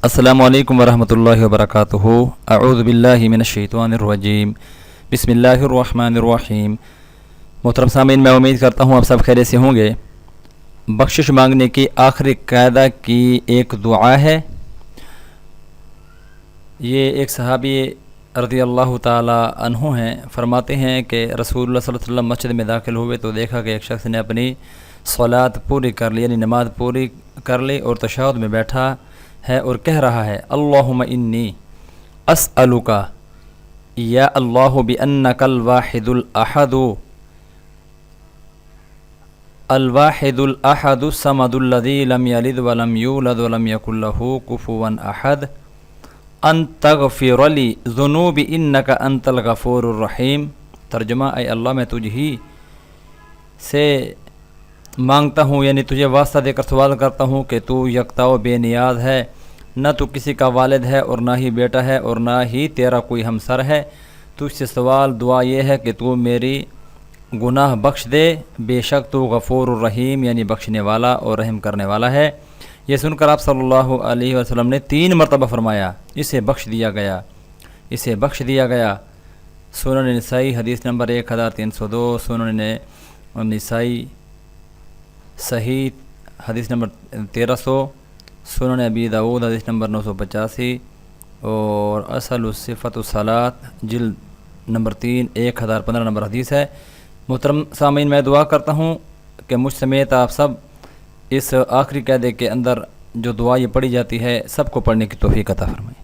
السلام علیکم ورحمۃ اللہ وبرکاتہ۔ اعوذ باللہ من الشیطان الرجیم، بسم اللہ الرحمن الرحیم۔ محترم سامعین، میں امید کرتا ہوں آپ سب خیریت سے ہوں گے۔ بخشش مانگنے کی آخری قاعدہ کی ایک دعا ہے۔ یہ ایک صحابی رضی اللہ تعالی عنہ ہیں، فرماتے ہیں کہ رسول اللہ صلی اللہ علیہ وسلم مسجد میں داخل ہوئے تو دیکھا کہ ایک شخص نے اپنی صلاۃ پوری کر لی، یعنی نماز پوری کر لی اور تشہد میں بیٹھا ہے اور کہہ رہا ہے اللہم انی اسألک یا اللہ بانک الواحد الاحد الصمد الذی لم یلد ولم یولد ولم یکن لہ کفوا احد ان تغفر لی ذنوبی انک انت الغفور الرحیم۔ ترجمہ: اے اللہ، میں تجھ ہی سے مانگتا ہوں، یعنی تجھے واسطہ دے کر سوال کرتا ہوں کہ تو یکتا و بے نیاز ہے، نہ تو کسی کا والد ہے اور نہ ہی بیٹا ہے اور نہ ہی تیرا کوئی ہمسر ہے۔ تجھ سے سوال دعا یہ ہے کہ تو میری گناہ بخش دے، بے شک تو غفور الرحیم یعنی بخشنے والا اور رحم کرنے والا ہے۔ یہ سن کر آپ صلی اللہ علیہ وسلم نے 3 مرتبہ فرمایا اسے بخش دیا گیا، اسے بخش دیا گیا۔ سنن نسائی حدیث نمبر 1302، سنن نسائی صحیح حدیث نمبر 1300، سنن ابی داؤد حدیث نمبر 985 اور اصل الصفۃ الصلاۃ جلد نمبر 3 1015 نمبر حدیث ہے۔ محترم سامعین، میں دعا کرتا ہوں کہ مجھ سمیت آپ سب اس آخری قاعدے کے اندر جو دعا یہ پڑھی جاتی ہے سب کو پڑھنے کی توفیق عطا فرمائیں۔